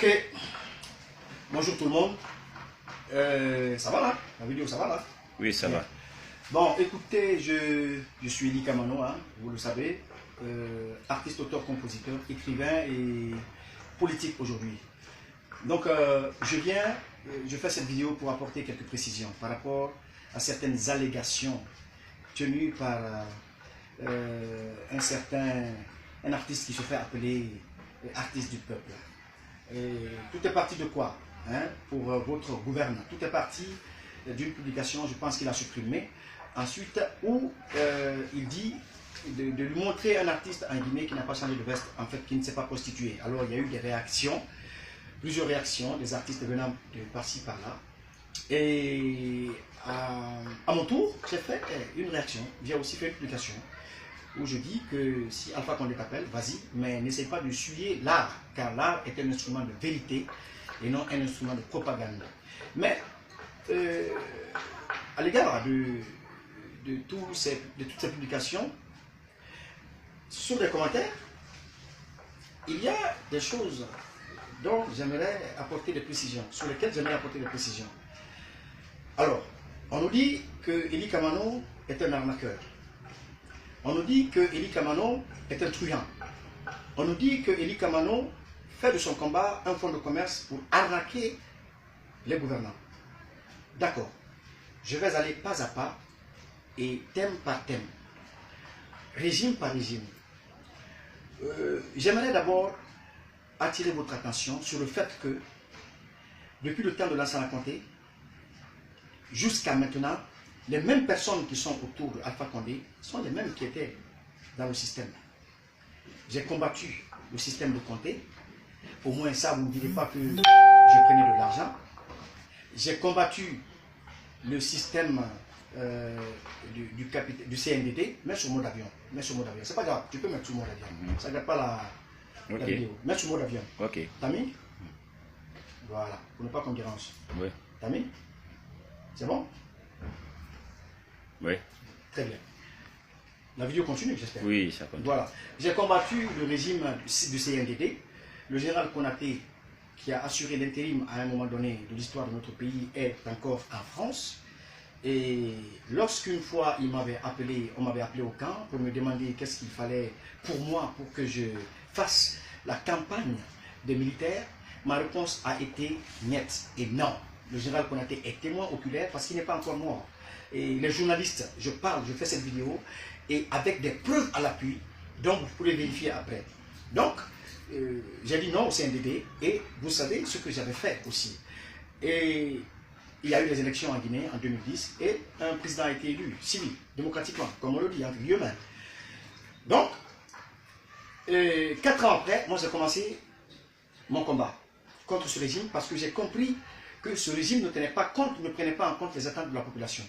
Ok, bonjour tout le monde. Ça va là? La vidéo, ça va là? Oui, ça va. Bon, écoutez, je suis Eli Kamano, hein, vous le savez, artiste, auteur, compositeur, écrivain et politique aujourd'hui. Donc, je fais cette vidéo pour apporter quelques précisions par rapport à certaines allégations tenues par un artiste qui se fait appeler artiste du peuple. Et tout est parti de quoi, hein, pour votre gouverneur? Tout est parti d'une publication, je pense qu'il a supprimé, ensuite où il dit de lui montrer un artiste en Guinée qui n'a pas changé de veste, en fait qui ne s'est pas prostitué. Alors il y a eu des réactions, plusieurs réactions, des artistes venant de par-ci par-là. Et à mon tour, j'ai fait une réaction, j'ai aussi fait une publication où je dis que si Alpha Condé t'appelle, vas-y, mais n'essaye pas de suyer l'art, car l'art est un instrument de vérité et non un instrument de propagande. Mais à l'égard de toutes ces publications, sur les commentaires, il y a des choses dont j'aimerais apporter des précisions, sur lesquelles j'aimerais apporter des précisions. Alors, on nous dit que Eli Kamano est un arnaqueur. On nous dit que Eli Kamano est un truand. On nous dit que Eli Kamano fait de son combat un fonds de commerce pour arnaquer les gouvernants. D'accord. Je vais aller pas à pas et thème par thème, régime par régime. J'aimerais d'abord attirer votre attention sur le fait que depuis le temps de Lansana Conté jusqu'à maintenant, les mêmes personnes qui sont autour de Alpha Condé sont les mêmes qui étaient dans le système. J'ai combattu le système de Conté. Au moins ça, vous ne direz pas que je prenais de l'argent. J'ai combattu le système du CNDD, mais sur mode avion. C'est pas grave, tu peux mettre sur mode avion. Ça ne garde pas la vidéo. Mets sur mode avion. Ok. T'as mis? Voilà, pour ne pas qu'on dérange. Oui. T'as mis? C'est bon? Oui. Très bien. La vidéo continue, j'espère. Oui, ça continue. Voilà. J'ai combattu le régime du CNDD. Le général Konaté, qui a assuré l'intérim à un moment donné de l'histoire de notre pays, est encore en France. Et lorsqu'une fois on m'avait appelé au camp pour me demander qu'est-ce qu'il fallait pour moi pour que je fasse la campagne des militaires, ma réponse a été nette et non. Le général Konaté est témoin oculaire parce qu'il n'est pas encore mort. Et les journalistes, je fais cette vidéo et avec des preuves à l'appui, donc vous pourrez vérifier après. Donc, j'ai dit non au CNDD et vous savez ce que j'avais fait aussi. Et il y a eu les élections en Guinée en 2010 et un président a été élu, civil, démocratiquement, comme on le dit, entre guillemets. Donc, 4 ans après, moi j'ai commencé mon combat contre ce régime parce que j'ai compris que ce régime ne prenait pas en compte les attentes de la population.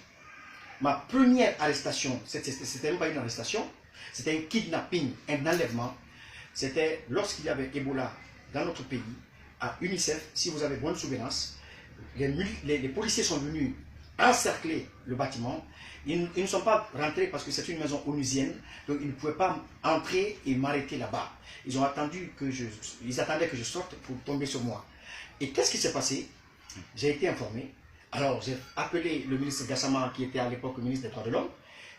Ma première arrestation, c'était même pas une arrestation, c'était un kidnapping, un enlèvement. C'était lorsqu'il y avait Ebola dans notre pays, à UNICEF, si vous avez bonne souvenance, les policiers sont venus encercler le bâtiment. Ils ne sont pas rentrés parce que c'est une maison onusienne, donc ils ne pouvaient pas entrer et m'arrêter là-bas. Ils attendaient que je sorte pour tomber sur moi. Et qu'est-ce qui s'est passé? J'ai été informé. Alors j'ai appelé le ministre Gassama, qui était à l'époque le ministre des Droits de l'Homme.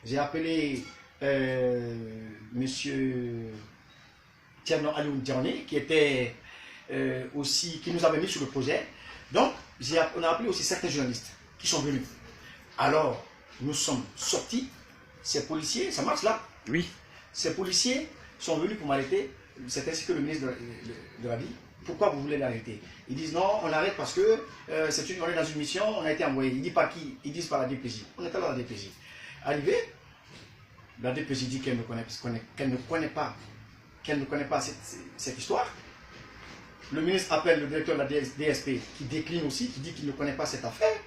J'ai appelé monsieur Tierno Aliou Diané, qui était qui nous avait mis sur le projet. Donc, on a appelé aussi certains journalistes qui sont venus. Alors, nous sommes sortis. Ces policiers, ça marche là? Oui. Ces policiers sont venus pour m'arrêter. C'est ainsi que le ministre de la vie. Pourquoi vous voulez l'arrêter? Ils disent non, on l'arrête parce que on est dans une mission, on a été envoyé. Ils disent par qui? Ils disent par la DPJ. On était dans la DPJ. Arrivé, la DPJ dit qu'elle ne connaît pas cette histoire. Le ministre appelle le directeur de la DSP qui décline aussi, qui dit qu'il ne connaît pas cette affaire.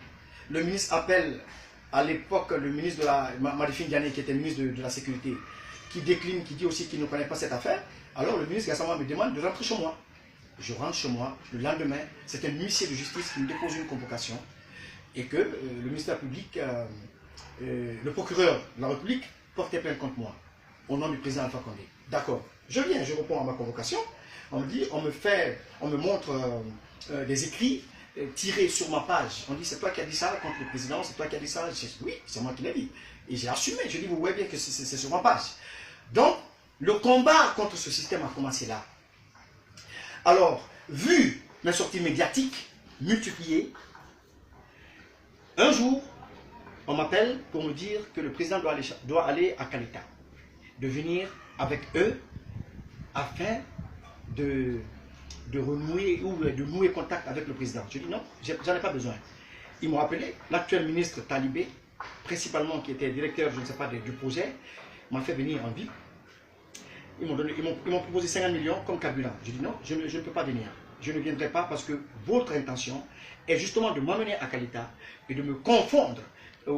Le ministre appelle à l'époque le ministre de la Marifine Diané, qui était ministre de la Sécurité, qui décline, qui dit aussi qu'il ne connaît pas cette affaire. Alors le ministre Gassama me demande de rentrer chez moi. Je rentre chez moi. Le lendemain, c'est un huissier de justice qui me dépose une convocation et que le ministère public, le procureur de la République portait plainte contre moi au nom du président Alpha Condé. D'accord. Je viens, je réponds à ma convocation. On me dit, on me montre des écrits tirés sur ma page. On dit, c'est toi qui as dit ça contre le président, c'est toi qui as dit ça. Je dis, oui, c'est moi qui l'ai dit. Et j'ai assumé. Je dis, vous voyez bien que c'est sur ma page. Donc, le combat contre ce système a commencé là. Alors, vu mes sorties médiatiques multipliées, un jour, on m'appelle pour me dire que le président doit aller à Kalita, de venir avec eux afin de renouer ou de nouer contact avec le président. Je dis non, j'en ai pas besoin. Ils m'ont appelé, l'actuel ministre Talibé, principalement qui était directeur, je ne sais pas, du projet, m'a fait venir en ville. Ils m'ont proposé 50 millions comme carburant. Je dis non, je ne peux pas venir. Je ne viendrai pas parce que votre intention est justement de m'amener à Kalita et de me confondre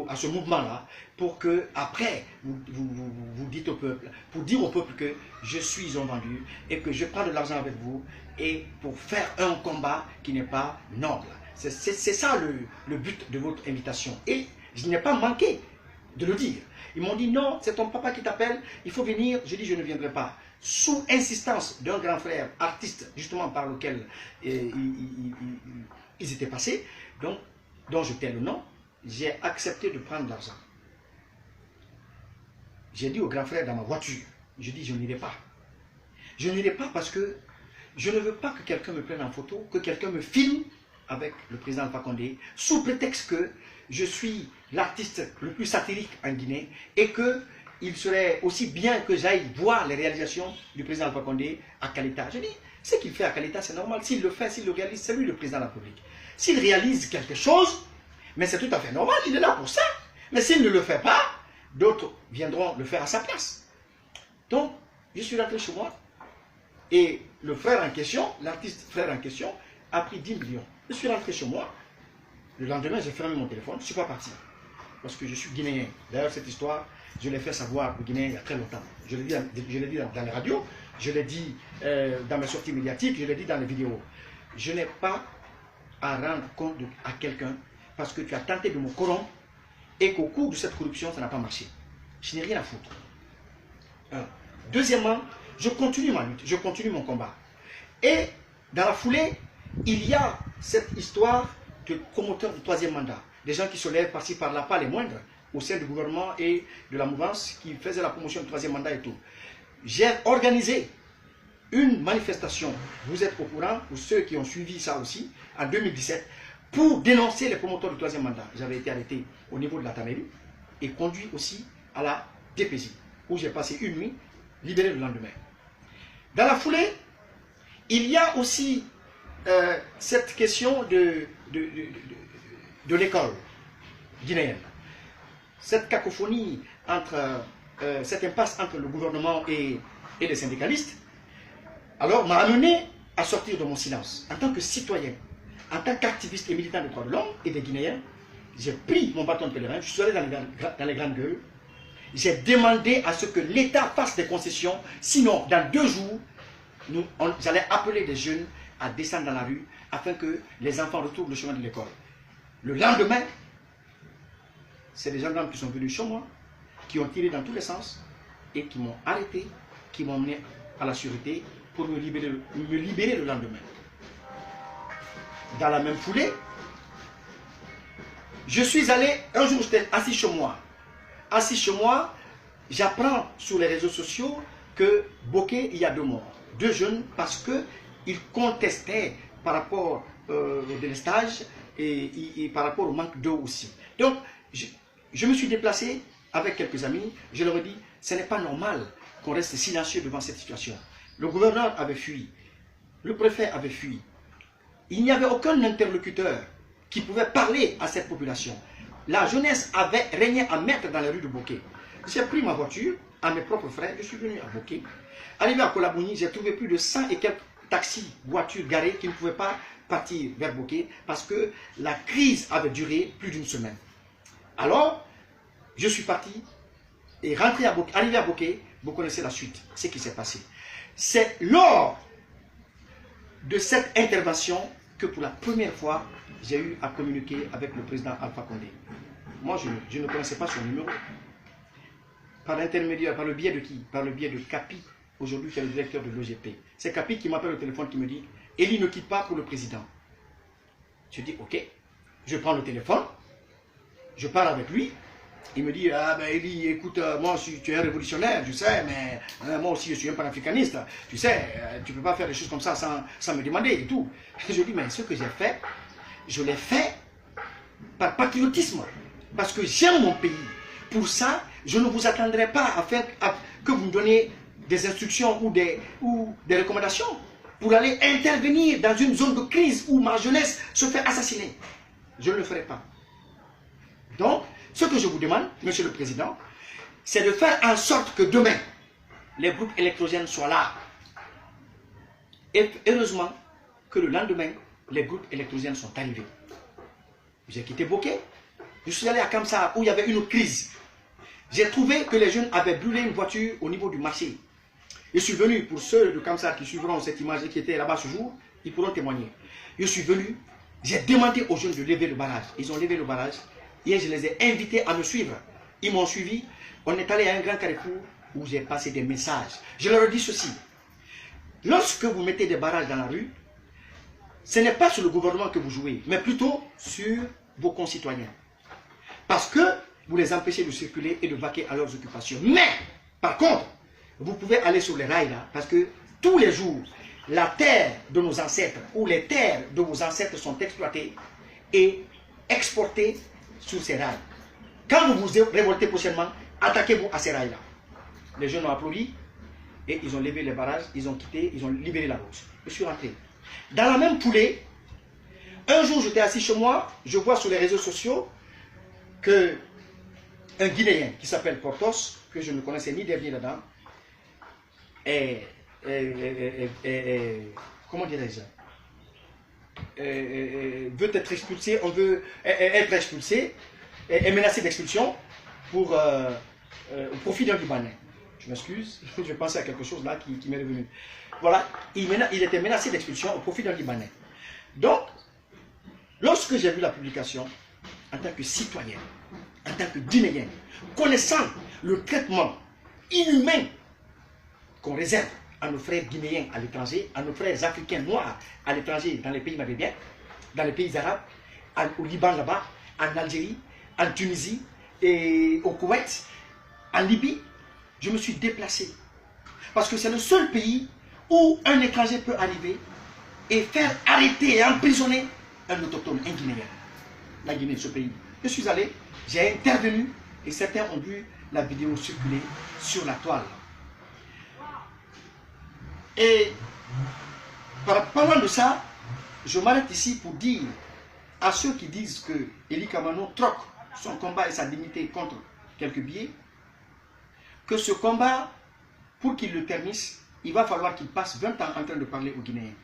à ce mouvement-là pour que après vous dites au peuple, pour dire au peuple que je suis un vendu et que je prends de l'argent avec vous et pour faire un combat qui n'est pas noble. C'est ça le but de votre invitation. Et je n'ai pas manqué de le dire. Ils m'ont dit non, c'est ton papa qui t'appelle, il faut venir. Je dis je ne viendrai pas. Sous insistance d'un grand frère artiste, justement par lequel ils étaient passés, donc, dont je tais le nom, j'ai accepté de prendre l'argent. J'ai dit au grand frère dans ma voiture, je dis je n'irai pas. Je n'irai pas parce que je ne veux pas que quelqu'un me prenne en photo, que quelqu'un me filme avec le président Alpha Condé, sous prétexte que je suis l'artiste le plus satirique en Guinée et qu'il serait aussi bien que j'aille voir les réalisations du président Alpha Condé à Kalita. Je dis, ce qu'il fait à Kalita, c'est normal. S'il le fait, s'il le réalise, c'est lui le président de la République. S'il réalise quelque chose, mais c'est tout à fait normal, il est là pour ça. Mais s'il ne le fait pas, d'autres viendront le faire à sa place. Donc, je suis rentré chez moi et le frère en question, l'artiste frère en question, a pris 10 millions. Je suis rentré chez moi. Le lendemain, j'ai fermé mon téléphone. Je ne suis pas parti. Parce que je suis guinéen. D'ailleurs, cette histoire, je l'ai fait savoir aux Guinéens il y a très longtemps. Je l'ai dit dans les radios, je l'ai dit dans mes sorties médiatiques, je l'ai dit dans les vidéos. Je n'ai pas à rendre compte à quelqu'un parce que tu as tenté de me corrompre et qu'au cours de cette corruption, ça n'a pas marché. Je n'ai rien à foutre. Deuxièmement, je continue ma lutte, je continue mon combat. Et dans la foulée, il y a cette histoire de promoteurs du troisième mandat. Des gens qui se lèvent par-ci par-là, pas les moindres, au sein du gouvernement et de la mouvance qui faisaient la promotion du troisième mandat et tout. J'ai organisé une manifestation, vous êtes au courant, ou ceux qui ont suivi ça aussi, en 2017, pour dénoncer les promoteurs du troisième mandat. J'avais été arrêté au niveau de la Tamérie et conduit aussi à la DPJ, où j'ai passé une nuit, libéré le lendemain. Dans la foulée, il y a aussi cette question de l'école guinéenne. Cette cacophonie, cette impasse entre le gouvernement et les syndicalistes, alors m'a amené à sortir de mon silence. En tant que citoyen, en tant qu'activiste et militant des droits de l'homme et des Guinéens, j'ai pris mon bâton de pèlerin, je suis allé dans les grandes gueules, j'ai demandé à ce que l'État fasse des concessions, sinon dans 2 jours, j'allais appeler des jeunes à descendre dans la rue afin que les enfants retrouvent le chemin de l'école. Le lendemain, c'est des gendarmes qui sont venus chez moi, qui ont tiré dans tous les sens et qui m'ont arrêté, qui m'ont emmené à la sûreté pour me libérer le lendemain. Dans la même foulée, je suis allé, un jour j'étais assis chez moi. Assis chez moi, j'apprends sur les réseaux sociaux que Bokeh, il y a 2 morts. 2 jeunes parce qu'ils contestaient par rapport au délestage et par rapport au manque d'eau aussi. Donc, je me suis déplacé avec quelques amis, je leur ai dit, ce n'est pas normal qu'on reste silencieux devant cette situation. Le gouverneur avait fui, le préfet avait fui. Il n'y avait aucun interlocuteur qui pouvait parler à cette population. La jeunesse avait régné en maître dans les rues de Bokeh. J'ai pris ma voiture à mes propres frais, je suis venu à Bokeh. Arrivé à Kolabouni, j'ai trouvé plus de 100 et quelques taxis, voitures garées qui ne pouvaient pas partir vers Bokeh parce que la crise avait duré plus d'1 semaine. Alors, je suis parti et rentré à Bokeh, arrivé à Bokeh, vous connaissez la suite, ce qui s'est passé. C'est lors de cette intervention que pour la première fois, j'ai eu à communiquer avec le président Alpha Condé. Moi, je ne connaissais pas son numéro. Par l'intermédiaire, par le biais de qui? Par le biais de Capi, aujourd'hui qui est le directeur de l'OGP. C'est Capi qui m'appelle au téléphone qui me dit « Eli ne quitte pas pour le président ». Je dis « Ok ». Je prends le téléphone, je parle avec lui. Il me dit « Ah ben Eli, écoute, moi tu es un révolutionnaire, tu sais, mais moi aussi je suis un panafricaniste. Tu sais, tu ne peux pas faire des choses comme ça sans me demander et tout. » Je dis « Mais ce que j'ai fait, je l'ai fait par patriotisme. Parce que j'aime mon pays. Pour ça, je ne vous attendrai pas que vous me donniez des instructions ou des recommandations pour aller intervenir dans une zone de crise où ma jeunesse se fait assassiner. Je ne le ferai pas. Donc, ce que je vous demande, Monsieur le Président, c'est de faire en sorte que demain, les groupes électrogènes soient là. Et heureusement que le lendemain, les groupes électrogènes sont arrivés. J'ai quitté Bokeh. Je suis allé à Kamsa où il y avait une crise. J'ai trouvé que les jeunes avaient brûlé une voiture au niveau du marché. Je suis venu, pour ceux de Kamsa qui suivront cette image et qui étaient là-bas ce jour, ils pourront témoigner. Je suis venu, j'ai demandé aux jeunes de lever le barrage. Ils ont levé le barrage. Hier, je les ai invités à me suivre. Ils m'ont suivi. On est allé à un grand carrefour où j'ai passé des messages. Je leur ai dit ceci. Lorsque vous mettez des barrages dans la rue, ce n'est pas sur le gouvernement que vous jouez, mais plutôt sur vos concitoyens. Parce que vous les empêchez de circuler et de vaquer à leurs occupations. Mais, par contre, vous pouvez aller sur les rails là, parce que tous les jours, la terre de nos ancêtres ou les terres de vos ancêtres sont exploitées et exportées sur ces rails. Quand vous vous révoltez prochainement, attaquez-vous à ces rails-là. Les jeunes ont applaudi et ils ont levé les barrages, ils ont quitté, ils ont libéré la route. Je suis rentré. Dans la même foulée, un jour j'étais assis chez moi, je vois sur les réseaux sociaux que un Guinéen qui s'appelle Portos, que je ne connaissais ni d'herbe ni d'Adam, comment dirais-je, veut être expulsé, on veut être expulsé, est menacé d'expulsion pour au profit d'un Libanais. Je m'excuse, je pensais à quelque chose là qui m'est revenu. Voilà, il était menacé d'expulsion au profit d'un Libanais. Donc, lorsque j'ai vu la publication, en tant que citoyen, en tant que Guinéen, connaissant le traitement inhumain qu'on réserve à nos frères guinéens à l'étranger, à nos frères africains noirs à l'étranger, dans les pays maghrébins, dans les pays arabes, au Liban là-bas, en Algérie, en Tunisie, et au Koweït, en Libye, je me suis déplacé. Parce que c'est le seul pays où un étranger peut arriver et faire arrêter et emprisonner un autochtone, un Guinéen. La Guinée, ce pays. Je suis allé, j'ai intervenu et certains ont vu la vidéo circuler sur la toile. Et parlant de ça, je m'arrête ici pour dire à ceux qui disent que Eli Kamano troque son combat et sa dignité contre quelques billets, que ce combat, pour qu'il le permisse, il va falloir qu'il passe 20 ans en train de parler aux Guinéens.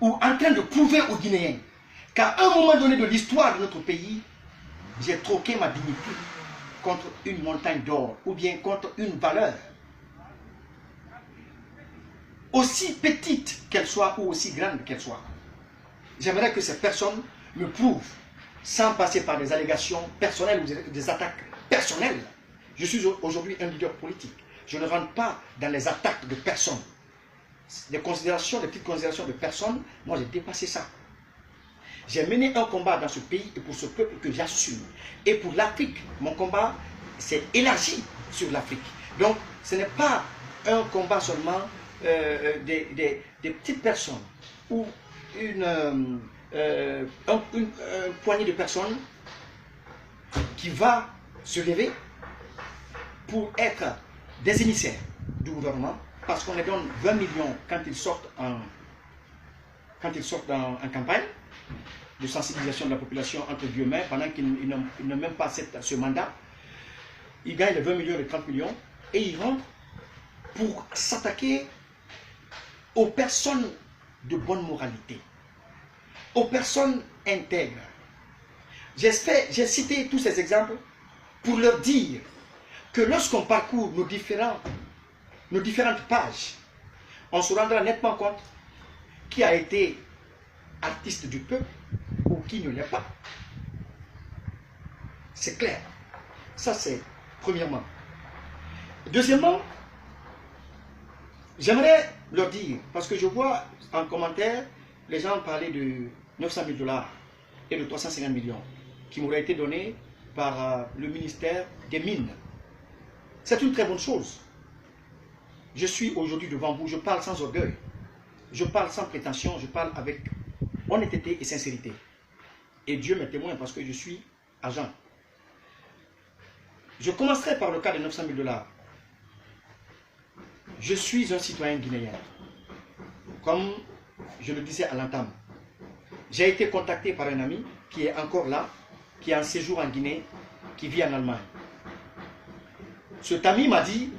Ou en train de prouver aux Guinéens qu'à un moment donné de l'histoire de notre pays, j'ai troqué ma dignité contre une montagne d'or ou bien contre une valeur. Aussi petite qu'elle soit ou aussi grande qu'elle soit. J'aimerais que ces personnes me prouvent, sans passer par des allégations personnelles ou des attaques personnelles. Je suis aujourd'hui un leader politique. Je ne rentre pas dans les attaques de personnes. Des considérations, des petites considérations de personnes, moi j'ai dépassé ça. J'ai mené un combat dans ce pays et pour ce peuple que j'assume. Et pour l'Afrique, mon combat s'est élargi sur l'Afrique. Donc ce n'est pas un combat seulement des petites personnes ou une poignée de personnes qui va se lever pour être des émissaires du gouvernement parce qu'on les donne 20 millions quand ils sortent en campagne de sensibilisation de la population entre guillemets pendant qu'ils n'ont même pas ce mandat. Ils gagnent les 20 millions, les 30 millions et ils rentrent pour s'attaquer aux personnes de bonne moralité, aux personnes intègres. J'ai cité tous ces exemples pour leur dire que lorsqu'on parcourt nos différentes pages, on se rendra nettement compte qui a été artiste du peuple ou qui ne l'est pas. C'est clair. Ça, c'est premièrement. Deuxièmement, j'aimerais leur dire, parce que je vois en commentaire, les gens parler de 900 000 $ et de 350 millions qui m'auraient été donnés par le ministère des Mines. C'est une très bonne chose. Je suis aujourd'hui devant vous, je parle sans orgueil, je parle sans prétention, je parle avec honnêteté et sincérité. Et Dieu m'est témoin parce que je suis agent. Je commencerai par le cas de 900 000 $. Je suis un citoyen guinéen. Comme je le disais à l'entame, j'ai été contacté par un ami qui est encore là, qui est en séjour en Guinée, qui vit en Allemagne. Cet ami m'a dit,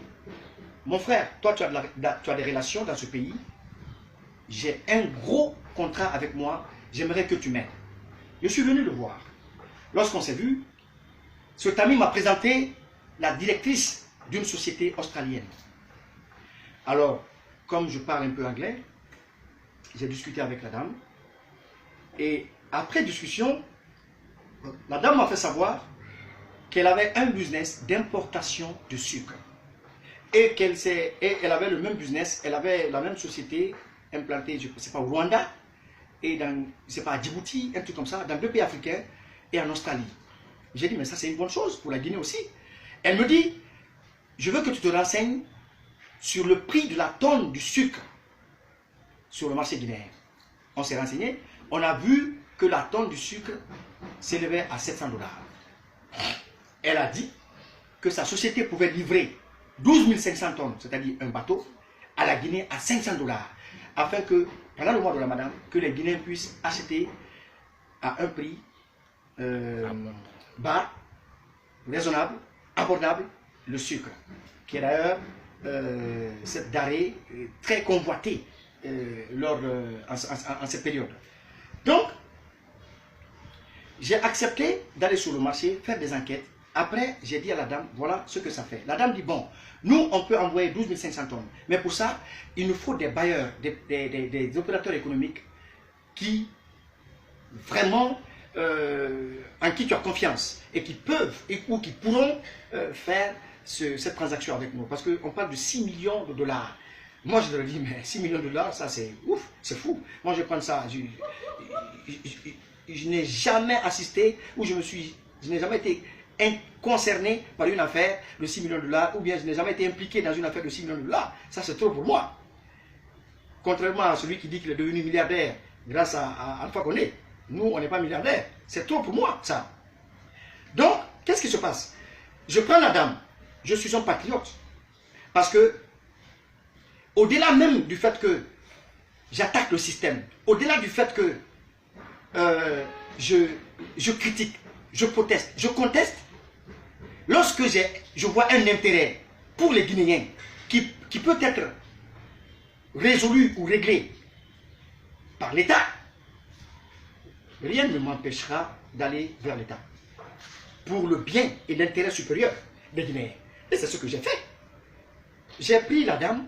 mon frère, toi tu as des relations dans ce pays, j'ai un gros contrat avec moi, j'aimerais que tu m'aides. Je suis venu le voir. Lorsqu'on s'est vu, cet ami m'a présenté la directrice d'une société australienne. Alors, comme je parle un peu anglais, j'ai discuté avec la dame. Et après discussion, la dame m'a fait savoir qu'elle avait un business d'importation de sucre. Et qu'elle avait le même business, elle avait la même société implantée, je ne sais pas, au Rwanda, et dans, je sais pas, à Djibouti, un truc comme ça, dans 2 pays africains, et en Australie. J'ai dit, mais ça c'est une bonne chose pour la Guinée aussi. Elle me dit, je veux que tu te renseignes sur le prix de la tonne du sucre sur le marché guinéen. On s'est renseigné, on a vu que la tonne du sucre s'élevait à 700 $. Elle a dit que sa société pouvait livrer 12 500 tonnes, c'est-à-dire un bateau, à la Guinée à 500 $, afin que, pendant le mois de Ramadan, que les Guinéens puissent acheter à un prix bas, raisonnable, abordable, le sucre, qui est d'ailleurs cette denrée très convoitée en cette période. Donc, j'ai accepté d'aller sur le marché, faire des enquêtes. Après, j'ai dit à la dame, voilà ce que ça fait. La dame dit, bon, nous, on peut envoyer 12 500 tonnes. Mais pour ça, il nous faut des bailleurs, des opérateurs économiques qui, vraiment, en qui tu as confiance et qui peuvent ou qui pourront faire cette transaction avec nous. Parce qu'on parle de 6 millions de $. Moi, je leur dis, mais 6 millions de $, ça c'est ouf, c'est fou. Moi, je prends ça. Je n'ai jamais assisté ou je n'ai jamais été concerné par une affaire de 6 millions de $, ou bien je n'ai jamais été impliqué dans une affaire de 6 millions de $. Ça, c'est trop pour moi. Contrairement à celui qui dit qu'il est devenu milliardaire grâce à Alpha Condé. Nous, on n'est pas milliardaire. C'est trop pour moi, ça. Donc, qu'est-ce qui se passe? Je prends la dame. Je suis un patriote. Parce que, au-delà même du fait que j'attaque le système, au-delà du fait que je critique, je proteste, je conteste, lorsque je vois un intérêt pour les Guinéens qui peut être résolu ou réglé par l'État, rien ne m'empêchera d'aller vers l'État pour le bien et l'intérêt supérieur des Guinéens. Et c'est ce que j'ai fait. J'ai pris la dame,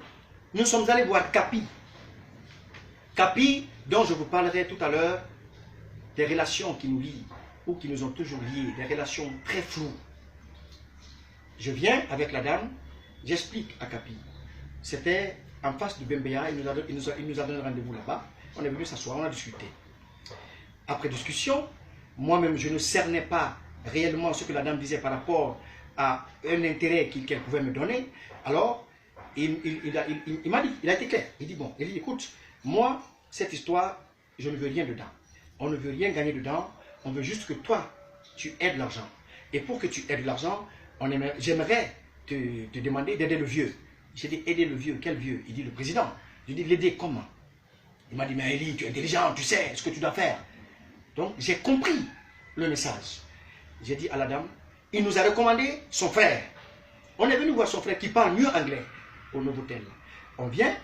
nous sommes allés voir Capi. Capi, dont je vous parlerai tout à l'heure, des relations qui nous lient, ou qui nous ont toujours liés, des relations très floues. Je viens avec la dame, j'explique à Capi. C'était en face du Bembéa, il nous a donné rendez-vous là-bas. On est venu s'asseoir, on a discuté. Après discussion, moi-même je ne cernais pas réellement ce que la dame disait par rapport à un intérêt qu'elle pouvait me donner. Alors, il m'a dit, il a été clair. Il dit, bon, il dit, écoute, moi, cette histoire, je ne veux rien dedans. On ne veut rien gagner dedans, on veut juste que toi, tu aides l'argent. Et pour que tu aides l'argent, j'aimerais te demander d'aider le vieux. J'ai dit, aider le vieux, quel vieux? Il dit, le président. Je dis, l'aider comment? Il m'a dit, mais Eli, tu es intelligent, tu sais ce que tu dois faire. Donc, j'ai compris le message. J'ai dit à la dame, il nous a recommandé son frère. On est venu voir son frère qui parle mieux anglais au Novotel. On vient,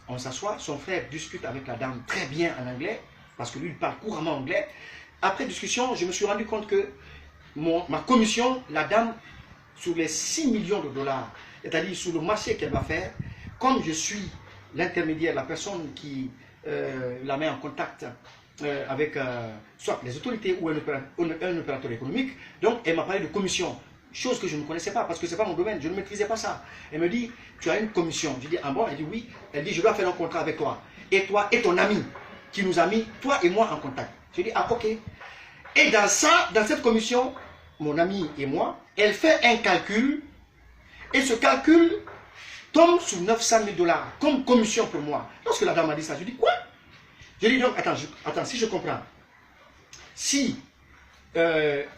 on s'assoit, son frère discute avec la dame très bien en anglais, parce que lui, il parle couramment anglais. Après discussion, je me suis rendu compte que ma commission, la dame, sur les 6 millions de $, c'est-à-dire sur le marché qu'elle va faire, comme je suis l'intermédiaire, la personne qui la met en contact avec soit les autorités ou un opérateur économique, donc elle m'a parlé de commission. chose que je ne connaissais pas, parce que ce n'est pas mon domaine, je ne maîtrisais pas ça. Elle me dit, tu as une commission. Je dis, ah bon? Elle dit oui. Elle dit, je dois faire un contrat avec toi. Et toi et ton ami, qui nous a mis, toi et moi, en contact. Je dis, ah ok. Et dans cette commission, mon ami et moi, elle fait un calcul, et ce calcul tombe sur 900 000 $ comme commission pour moi. Lorsque la dame m'a dit ça, je dis, quoi? Je dis donc, attends, si je comprends, si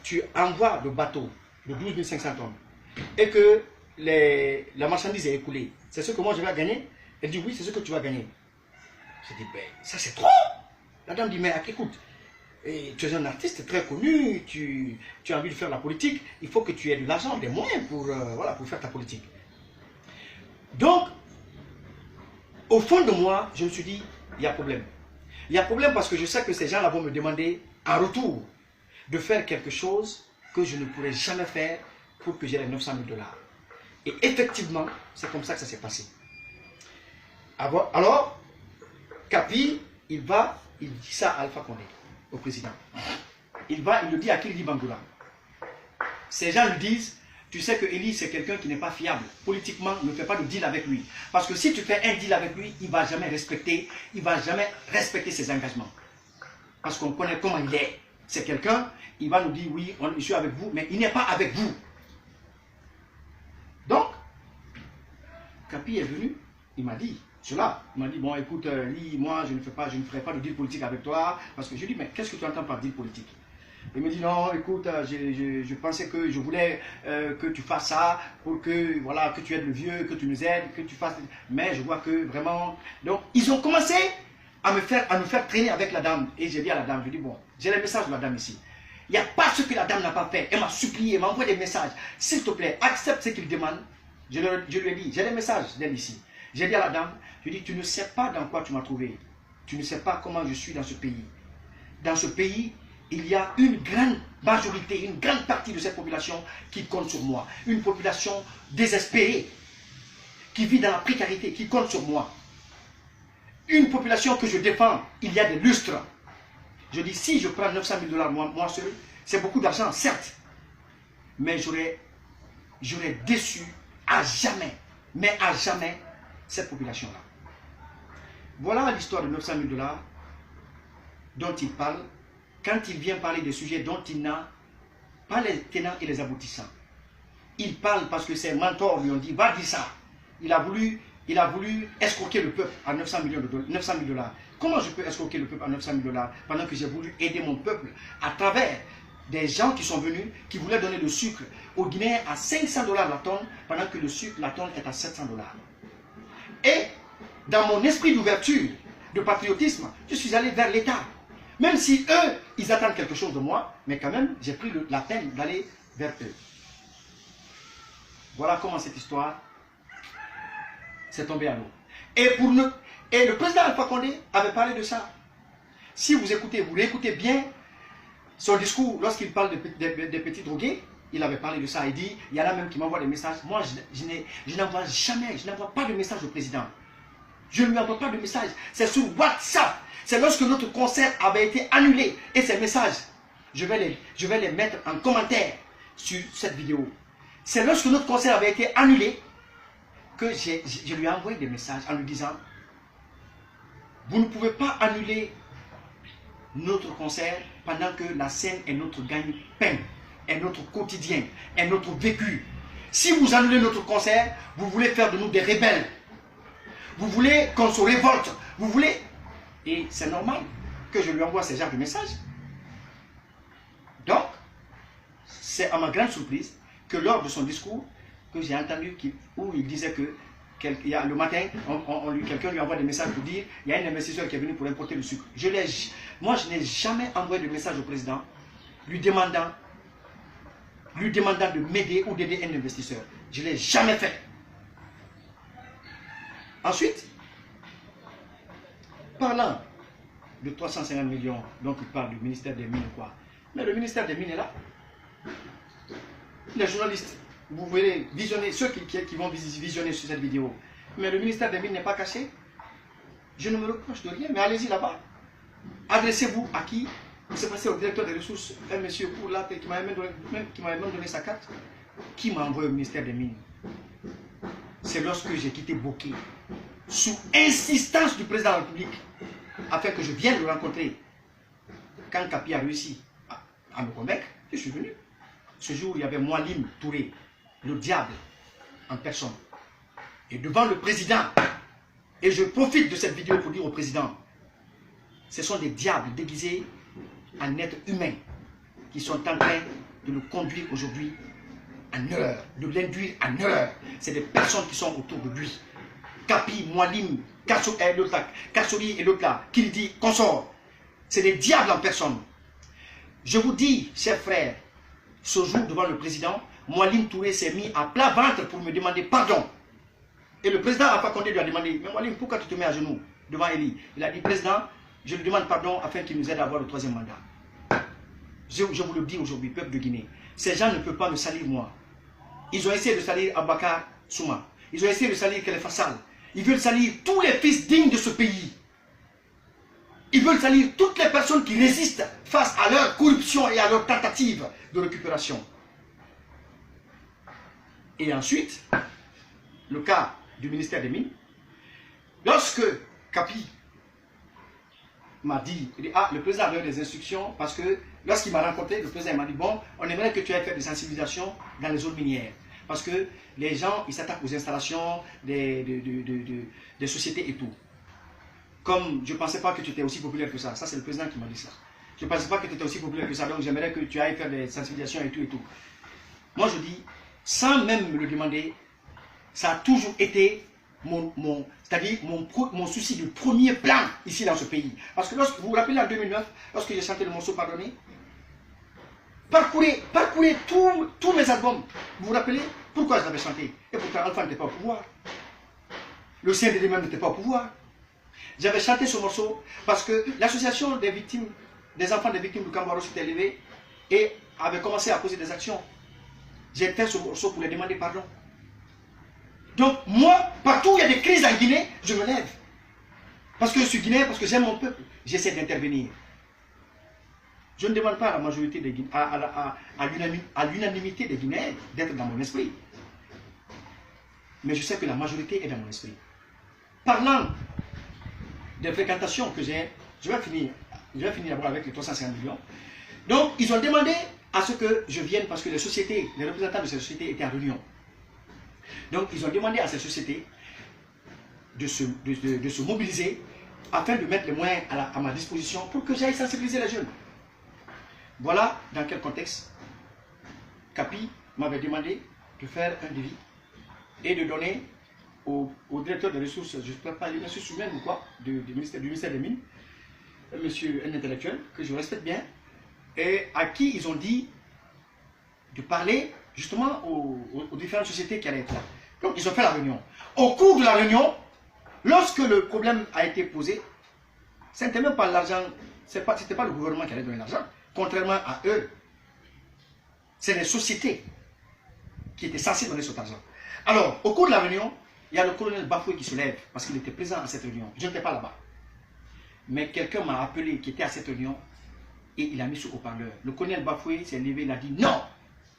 tu envoies le bateau de 12 500 tonnes et que la marchandise est écoulée, c'est ce que moi je vais gagner? Elle dit, oui, c'est ce que tu vas gagner. Je dis, ben, ça c'est trop. La dame dit, mais écoute, tu es un artiste très connu, tu as envie de faire la politique, il faut que tu aies de l'argent, des moyens pour, voilà, pour faire ta politique. Donc, au fond de moi, je me suis dit, il y a problème. Il y a problème parce que je sais que ces gens-là vont me demander en retour de faire quelque chose que je ne pourrais jamais faire pour que j'ai les 900 000 $. Et effectivement, c'est comme ça que ça s'est passé. Alors, Kapi, il dit ça à Alpha Condé, au président. Il le dit à Kili Bangoula. Ces gens lui disent, tu sais que Eli c'est quelqu'un qui n'est pas fiable. Politiquement, ne fais pas de deal avec lui. Parce que si tu fais un deal avec lui, il ne va jamais respecter ses engagements. Parce qu'on connaît comment il est. C'est quelqu'un, il va nous dire oui, je suis avec vous, mais il n'est pas avec vous. Donc, Kapi est venu, il m'a dit cela. Il m'a dit, bon écoute, Eli, moi je ne ferai pas de deal politique avec toi. Parce que je lui dis, mais qu'est-ce que tu entends par deal politique? Il me dit non, écoute, je pensais que je voulais que tu fasses ça pour que, voilà, que tu aides le vieux, que tu nous aides, que tu fasses. Mais je vois que vraiment. Donc, ils ont commencé à me faire traîner avec la dame. Et j'ai dit à la dame, je dis bon, j'ai les messages de la dame ici. Il n'y a pas ce que la dame n'a pas fait. Elle m'a supplié, elle m'a envoyé des messages. S'il te plaît, accepte ce qu'il demande. Je lui ai dit, j'ai les messages d'elle ici. J'ai dit à la dame, je dis, tu ne sais pas dans quoi tu m'as trouvé. Tu ne sais pas comment je suis dans ce pays. Dans ce pays, il y a une grande majorité, une grande partie de cette population qui compte sur moi. Une population désespérée, qui vit dans la précarité, qui compte sur moi. Une population que je défends, il y a des lustres. Je dis, si je prends 900 000 $ moi seul, c'est beaucoup d'argent, certes. Mais j'aurais déçu à jamais, mais à jamais, cette population-là. Voilà l'histoire de 900 000 $ dont il parle. Quand il vient parler des sujets dont il n'a pas les tenants et les aboutissants. Il parle parce que ses mentors lui ont dit, va dire ça. Il a voulu escroquer le peuple à 900 000 $. Comment je peux escroquer le peuple à 900 000 $ pendant que j'ai voulu aider mon peuple à travers des gens qui sont venus, qui voulaient donner le sucre aux Guinéens à 500 $ la tonne, pendant que le sucre, la tonne est à 700 $. Et dans mon esprit d'ouverture, de patriotisme, je suis allé vers l'État. Même si eux, ils attendent quelque chose de moi, mais quand même, j'ai pris la peine d'aller vers eux. Voilà comment cette histoire s'est tombée à l'eau. Et le président Alpha Condé avait parlé de ça. Si vous écoutez, vous réécoutez bien son discours, lorsqu'il parle des petits drogués, il avait parlé de ça. Il dit, il y en a même qui m'envoient des messages. Moi, je n'envoie jamais, je n'envoie pas de message au président. Je ne lui envoie pas de message. C'est sur WhatsApp. C'est lorsque notre concert avait été annulé. Et ces messages, je vais les mettre en commentaire sur cette vidéo. C'est lorsque notre concert avait été annulé que je lui ai envoyé des messages en lui disant, vous ne pouvez pas annuler notre concert pendant que la scène est notre gagne-pain, est notre quotidien, est notre vécu. Si vous annulez notre concert, vous voulez faire de nous des rebelles. Vous voulez qu'on se révolte. Vous voulez... Et c'est normal que je lui envoie ce genre de messages. Donc, c'est à ma grande surprise que lors de son discours, que j'ai entendu où il disait que le matin, quelqu'un lui envoie des messages pour dire il y a un investisseur qui est venu pour importer le sucre. Moi, je n'ai jamais envoyé de message au président lui demandant de m'aider ou d'aider un investisseur. Je ne l'ai jamais fait. Ensuite, parlant de 350 millions dont il parle du ministère des Mines, quoi. Mais le ministère des Mines est là. Les journalistes, vous voulez visionner, ceux qui vont visionner sur cette vidéo. Mais le ministère des Mines n'est pas caché. Je ne me reproche de rien, mais allez-y là-bas. Adressez-vous à qui? C'est passé au directeur des ressources, un monsieur pour là, qui m'a même donné sa carte. qui m'a envoyé au ministère des Mines, c'est lorsque j'ai quitté Bokeh, sous insistance du président de la République, afin que je vienne le rencontrer. Quand Kapi a réussi à me convaincre, je suis venu. Ce jour, il y avait Moualim Touré, le diable en personne. Et devant le président, et je profite de cette vidéo pour dire au président, ce sont des diables déguisés en êtres humains qui sont en train de le conduire aujourd'hui en erreur, de l'induire en erreur. C'est des personnes qui sont autour de lui. Kapi, Moualim, Kassori et l'autre là, qui dit consort. C'est des diables en personne. Je vous dis, chers frères, ce jour devant le président, Moualim Touré s'est mis à plat ventre pour me demander pardon. Et le président Alpha Condé lui a demandé, mais Moualim, pourquoi tu te mets à genoux devant Eli? Il a dit, président, je lui demande pardon afin qu'il nous aide à avoir le 3e mandat. Je vous le dis aujourd'hui, peuple de Guinée, ces gens ne peuvent pas me salir moi. Ils ont essayé de salir Abakar Souma. Ils ont essayé de salir Khalifa Sall. Ils veulent salir tous les fils dignes de ce pays. Ils veulent salir toutes les personnes qui résistent face à leur corruption et à leur tentative de récupération. Et ensuite, le cas du ministère des Mines, lorsque Kapi m'a dit, ah, le président a donné des instructions, parce que lorsqu'il m'a rencontré, le président m'a dit, bon, on aimerait que tu ailles faire des sensibilisations dans les zones minières. Parce que les gens, ils s'attaquent aux installations des sociétés et tout. Comme je ne pensais pas que tu étais aussi populaire que ça. Ça, c'est le président qui m'a dit ça. Je ne pensais pas que tu étais aussi populaire que ça, donc j'aimerais que tu ailles faire des sensibilisations et tout et tout. Moi, je dis, sans même me le demander, ça a toujours été c'est-à-dire mon souci de premier plan ici dans ce pays. Parce que lorsque vous vous rappelez en 2009, lorsque j'ai chanté le morceau Pardonner, parcourez tous mes albums. Vous vous rappelez pourquoi je l'avais chanté? Et pourtant, Alpha n'était pas au pouvoir. Le CNDD même n'était pas au pouvoir. J'avais chanté ce morceau parce que l'association des victimes, des enfants des victimes du Cambaro s'était levée et avait commencé à poser des actions. J'ai fait ce morceau pour les demander pardon. Donc moi, partout où il y a des crises en Guinée, je me lève. Parce que je suis guinéen, parce que j'aime mon peuple. J'essaie d'intervenir. Je ne demande pas à la majorité des Guinéens, à l'unanimité des Guinéens d'être dans mon esprit. Mais je sais que la majorité est dans mon esprit. Parlant des fréquentations que j'ai, je vais finir d'abord avec les 350 millions. Donc, ils ont demandé à ce que je vienne parce que les sociétés, les représentants de ces sociétés étaient en réunion. Donc, ils ont demandé à ces sociétés de se mobiliser afin de mettre les moyens à ma disposition pour que j'aille sensibiliser les jeunes. Voilà dans quel contexte Kapi m'avait demandé de faire un devis et de donner au directeur des ressources, je ne sais pas, les ressources humaines ou quoi, du ministère des Mines, monsieur un intellectuel que je respecte bien, et à qui ils ont dit de parler justement aux différentes sociétés qui allaient être là. Donc ils ont fait la réunion. Au cours de la réunion, lorsque le problème a été posé, ce n'était même pas l'argent, ce n'était pas le gouvernement qui allait donner l'argent, contrairement à eux, c'est les sociétés qui étaient censées donner cet argent. Alors, au cours de la réunion, il y a le colonel Bafoué qui se lève, parce qu'il était présent à cette réunion. Je n'étais pas là-bas. Mais quelqu'un m'a appelé qui était à cette réunion, et il a mis sur haut-parleur. Le colonel Bafoué s'est levé, il a dit non,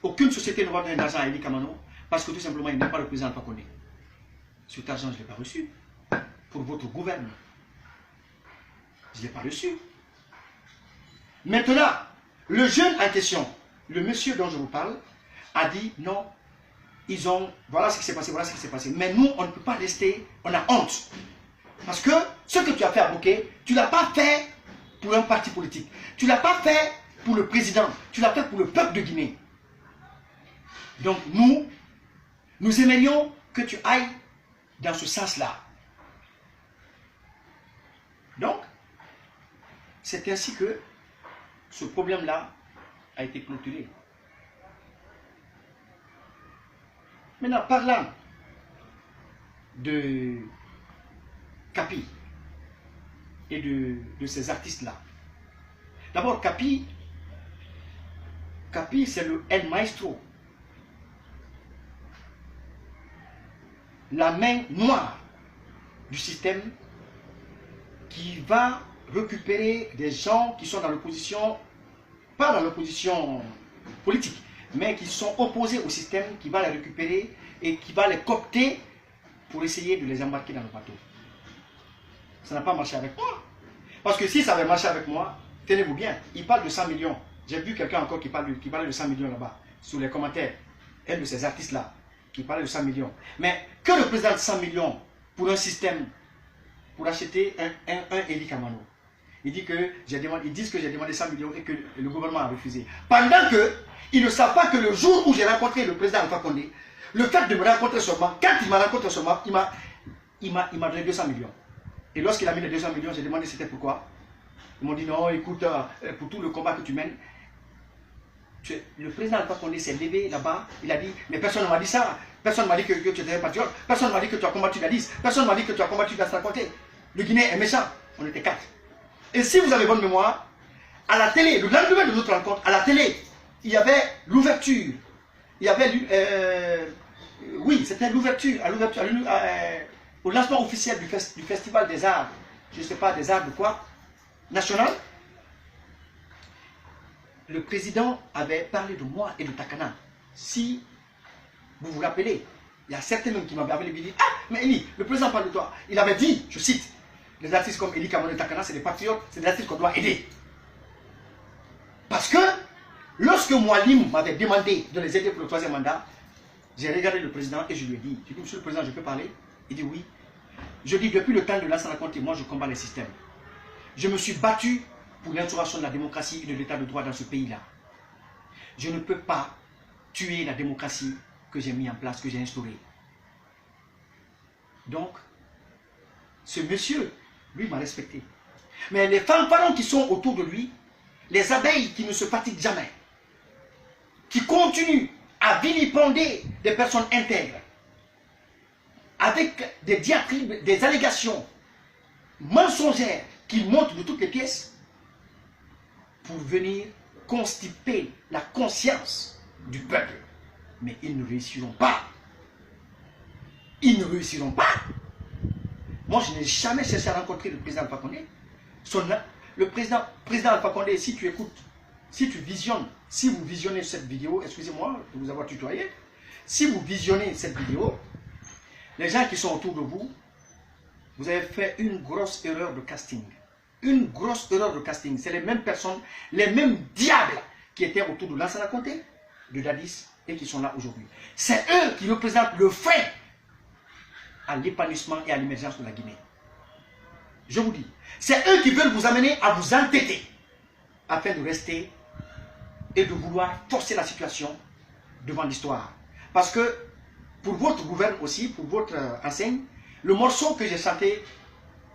aucune société ne va donner d'argent à Eli Kamano, parce que tout simplement, il n'est pas le président Alpha Condé. Cet argent, je ne l'ai pas reçu. Pour votre gouvernement. Je ne l'ai pas reçu. Maintenant, le jeune en question, le monsieur dont je vous parle, a dit non, voilà ce qui s'est passé, voilà ce qui s'est passé. Mais nous, on ne peut pas rester, on a honte. Parce que ce que tu as fait à Bokeh, tu ne l'as pas fait pour un parti politique. Tu ne l'as pas fait pour le président. Tu l'as fait pour le peuple de Guinée. Donc nous aimerions que tu ailles dans ce sens-là. Donc, c'est ainsi que ce problème-là a été clôturé. Maintenant, parlant de Kapi et de ces artistes-là. D'abord, Kapi, c'est le El Maestro. La main noire du système qui va récupérer des gens qui sont dans l'opposition, pas dans l'opposition politique, mais qui sont opposés au système, qui va les récupérer et qui va les coopter pour essayer de les embarquer dans le bateau. Ça n'a pas marché avec moi. Parce que si ça avait marché avec moi, tenez-vous bien, il parle de 100 millions. J'ai vu quelqu'un encore qui parle de 100 millions là-bas, sous les commentaires. Un de ces artistes-là, qui parlait de 100 millions. Mais que représente 100 millions pour un système, pour acheter un Eli Kamano? Ils disent que j'ai demandé 100 millions et que le gouvernement a refusé. Pendant qu'ils ne savent pas que le jour où j'ai rencontré le président Alpha Condé, le fait de me rencontrer seulement, quand il m'a rencontré seulement, il m'a donné 200 millions. Et lorsqu'il a mis les 200 millions, j'ai demandé c'était pourquoi. Ils m'ont dit non, écoute, pour tout le combat que tu mènes, le président Alpha Condé s'est levé là-bas, il a dit, mais personne ne m'a dit ça, personne ne m'a dit que tu étais un patriote, personne ne m'a dit que tu as combattu la liste, personne ne m'a dit que tu as combattu la Côté. Le Guinéen est méchant, on était 4. Et si vous avez bonne mémoire, à la télé, le lendemain de notre rencontre, à la télé, il y avait l'ouverture, il y avait, oui, c'était l'ouverture, au lancement officiel du Festival des Arts, je ne sais pas, des Arts de quoi, national. Le président avait parlé de moi et de Takana. Si vous vous rappelez, il y a certains qui m'avaient appelé et dit, ah, mais Eli, le président parle de toi. Il avait dit, je cite, les artistes comme Eli Kamano et Takana, c'est des patriotes, c'est des artistes qu'on doit aider. Parce que, lorsque Moualim m'avait demandé de les aider pour le 3e mandat, j'ai regardé le président et je lui ai dit, monsieur le président, je peux parler? Il dit oui. Je dis, depuis le temps de Lansana Conté, moi je combats les systèmes. Je me suis battu pour l'instauration de la démocratie et de l'état de droit dans ce pays-là. Je ne peux pas tuer la démocratie que j'ai mis en place, que j'ai instaurée. Donc, ce monsieur, lui, m'a respecté. Mais les fanfarons qui sont autour de lui, les abeilles qui ne se fatiguent jamais, qui continuent à vilipender des personnes intègres, avec des diatribes, des allégations mensongères qui montent de toutes les pièces, pour venir constiper la conscience du peuple. Mais ils ne réussiront pas. Ils ne réussiront pas. Moi, je n'ai jamais cherché à rencontrer le président Alpha Condé. Le président Alpha Condé, si tu écoutes, si tu visionnes, si vous visionnez cette vidéo, excusez-moi de vous avoir tutoyé, si vous visionnez cette vidéo, les gens qui sont autour de vous, vous avez fait une grosse erreur de casting. Une grosse erreur de casting. C'est les mêmes personnes, les mêmes diables qui étaient autour de Lansana Conté, de Dadis, et qui sont là aujourd'hui. C'est eux qui représentent le frein à l'épanouissement et à l'émergence de la Guinée. Je vous dis, c'est eux qui veulent vous amener à vous entêter afin de rester et de vouloir forcer la situation devant l'histoire. Parce que pour votre gouverne aussi, pour votre enseigne, le morceau que j'ai chanté,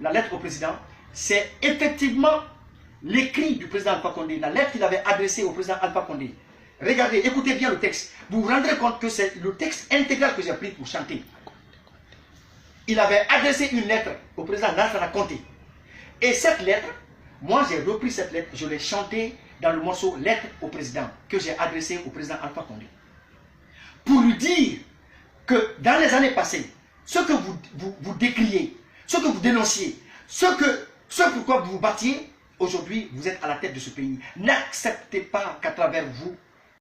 la lettre au président, c'est effectivement l'écrit du président Alpha Condé, la lettre qu'il avait adressée au président Alpha Condé. Regardez, écoutez bien le texte. Vous vous rendrez compte que c'est le texte intégral que j'ai pris pour chanter. Il avait adressé une lettre au président Lansana Conté. Et cette lettre, moi j'ai repris cette lettre, je l'ai chantée dans le morceau Lettre au président, que j'ai adressé au président Alpha Condé. Pour lui dire que dans les années passées, ce que vous décriez, ce que vous dénonciez, ce pourquoi vous vous battiez, aujourd'hui vous êtes à la tête de ce pays. N'acceptez pas qu'à travers vous,